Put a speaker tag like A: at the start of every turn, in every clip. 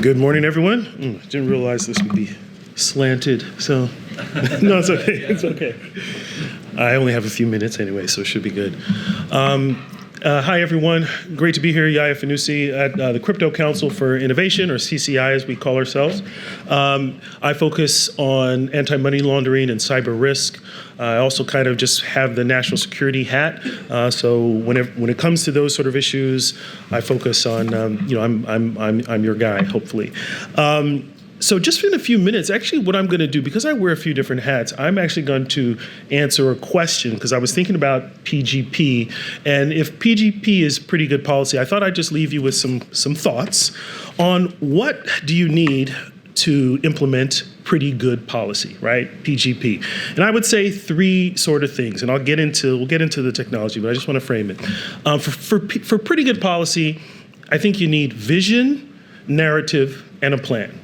A: Good morning, everyone. Didn't realize this would be slanted, so no, it's okay. It's okay. I only have a few minutes anyway, so it should be good. Hi, everyone. Great to be here. Yaya Fanusie at the Crypto Council for Innovation, or CCI as we call ourselves. I focus on anti-money laundering and cyber risk. I also kind of just have the national security hat. So when it comes to those sort of issues, I focus on, I'm your guy, hopefully. So just in a few minutes, actually what I'm going to do, because I wear a few different hats, I'm actually going to answer a question, because I was thinking about PGP. And if PGP is pretty good policy, I thought I'd just leave you with some thoughts on what do you need to implement pretty good policy, right? PGP. And I would say three sort of things, and we'll get into the technology, but I just want to frame it. For pretty good policy, I think you need vision, narrative, and a plan.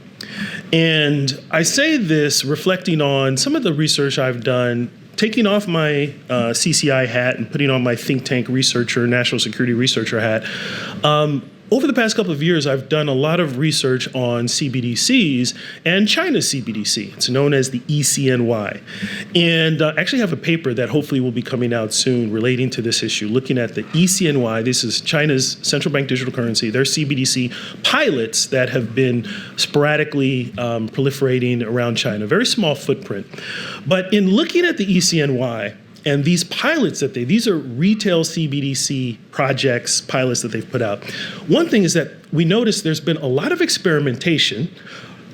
A: And I say this reflecting on some of the research I've done, taking off my CCI hat and putting on my think tank researcher, national security researcher hat. Over the past couple of years, I've done a lot of research on CBDCs and China's CBDC. It's known as the ECNY. And I actually have a paper that hopefully will be coming out soon relating to this issue, looking at the ECNY. This is China's central bank digital currency, their CBDC pilots that have been sporadically proliferating around China, very small footprint. But in looking at the ECNY, and these pilots these are retail CBDC projects, pilots that they've put out. One thing is that we noticed there's been a lot of experimentation,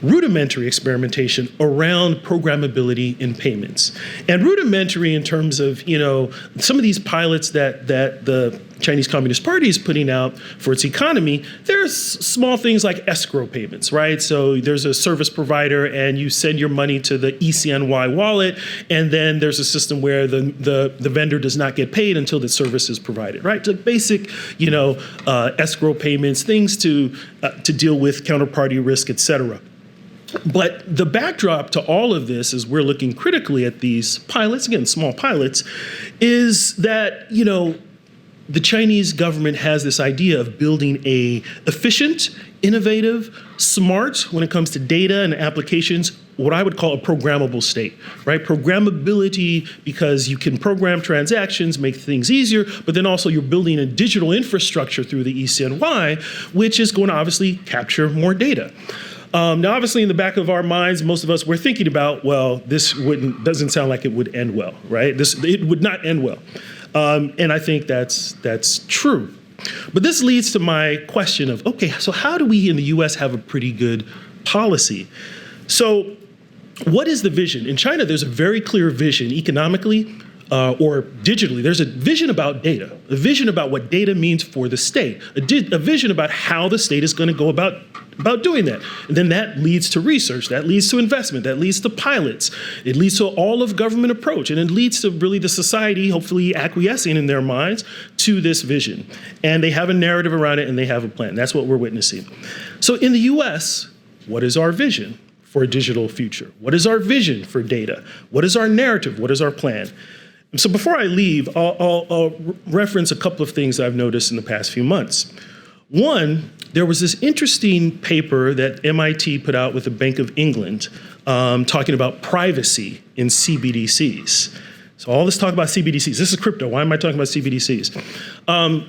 A: rudimentary experimentation around programmability in payments. And rudimentary in terms of, some of these pilots that the Chinese Communist Party is putting out for its economy, there's small things like escrow payments, right? So there's a service provider and you send your money to the ECNY wallet, and then there's a system where the vendor does not get paid until the service is provided, right? So basic, escrow payments, things to deal with counterparty risk, et cetera. But the backdrop to all of this, as we're looking critically at these pilots, again, small pilots, is that, the Chinese government has this idea of building a efficient, innovative, smart, when it comes to data and applications, what I would call a programmable state, right? Programmability, because you can program transactions, make things easier, but then also you're building a digital infrastructure through the ECNY, which is going to obviously capture more data. Now, obviously, in the back of our minds, most of us, we're thinking about, well, this doesn't sound like it would end well, right? It would not end well. And I think that's true. But this leads to my question of, okay, so how do we in the US have a pretty good policy? So what is the vision? In China, there's a very clear vision economically or digitally. There's a vision about data, a vision about what data means for the state, a vision about how the state is going to go about doing that. And then that leads to research, that leads to investment, that leads to pilots, it leads to all of government approach, and it leads to really the society hopefully acquiescing in their minds to this vision. And they have a narrative around it and they have a plan. That's what we're witnessing. So in the US, what is our vision for a digital future? What is our vision for data? What is our narrative? What is our plan? So before I leave, I'll reference a couple of things I've noticed in the past few months. One, there was this interesting paper that MIT put out with the Bank of England talking about privacy in CBDCs. So all this talk about CBDCs, this is crypto, why am I talking about CBDCs?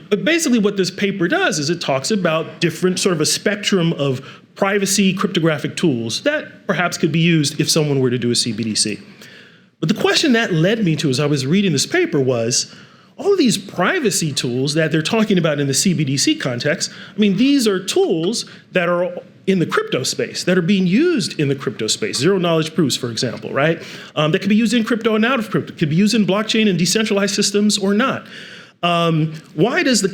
A: But basically what this paper does is it talks about different sort of a spectrum of privacy cryptographic tools that perhaps could be used if someone were to do a CBDC. But the question that led me to as I was reading this paper was, all of these privacy tools that they're talking about in the CBDC context, these are tools that are in the crypto space, that are being used in the crypto space. Zero knowledge proofs, for example, right? That could be used in crypto and out of crypto, could be used in blockchain and decentralized systems or not. Why does the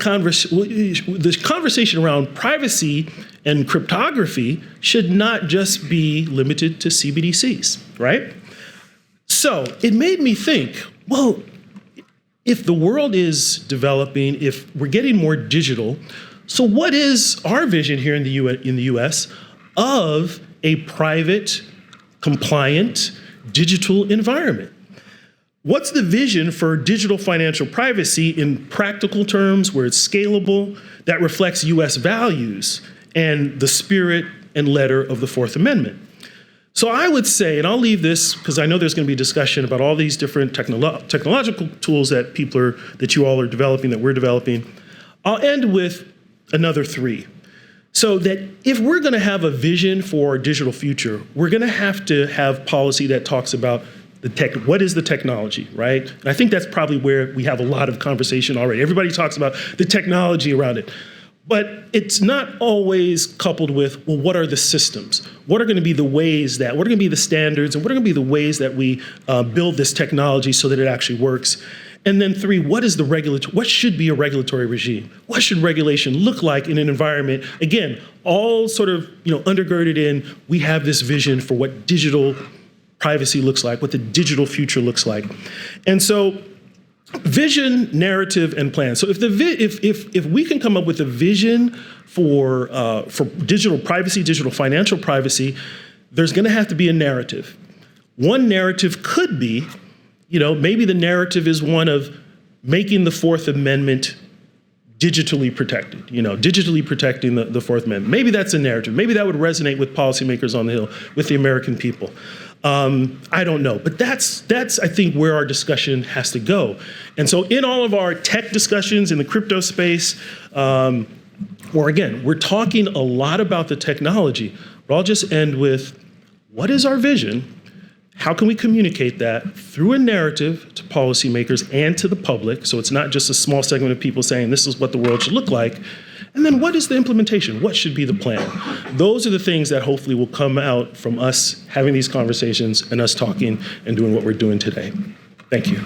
A: conversation around privacy and cryptography should not just be limited to CBDCs, right? So it made me think, well, if the world is developing, if we're getting more digital, so what is our vision here in the US of a private, compliant, digital environment? What's the vision for digital financial privacy in practical terms where it's scalable, that reflects US values and the spirit and letter of the Fourth Amendment. So I would say, and I'll leave this because I know there's going to be discussion about all these different technological tools that you all are developing, that we're developing. I'll end with another three. So that if we're going to have a vision for our digital future, we're going to have policy that talks about what is the technology, right? And I think that's probably where we have a lot of conversation already. Everybody talks about the technology around it. But it's not always coupled with, well, what are the systems? What are going to be the ways what are going to be the standards, and what are going to be the ways that we build this technology so that it actually works? And then three, what should be a regulatory regime? What should regulation look like in an environment? Again, all sort of undergirded in, we have this vision for what digital privacy looks like, what the digital future looks like. And so vision, narrative, and plan. So if we can come up with a vision for digital privacy, digital financial privacy, there's going to have to be a narrative. One narrative could be, maybe the narrative is one of making the Fourth Amendment digitally protected, digitally protecting the Fourth Amendment. Maybe that's a narrative. Maybe that would resonate with policymakers on the Hill, with the American people. I don't know, but that's I think where our discussion has to go. And so in all of our tech discussions in the crypto space, where again, we're talking a lot about the technology, but I'll just end with, what is our vision? How can we communicate that through a narrative to policymakers and to the public, so it's not just a small segment of people saying this is what the world should look like? And then what is the implementation? What should be the plan? Those are the things that hopefully will come out from us having these conversations and us talking and doing what we're doing today. Thank you.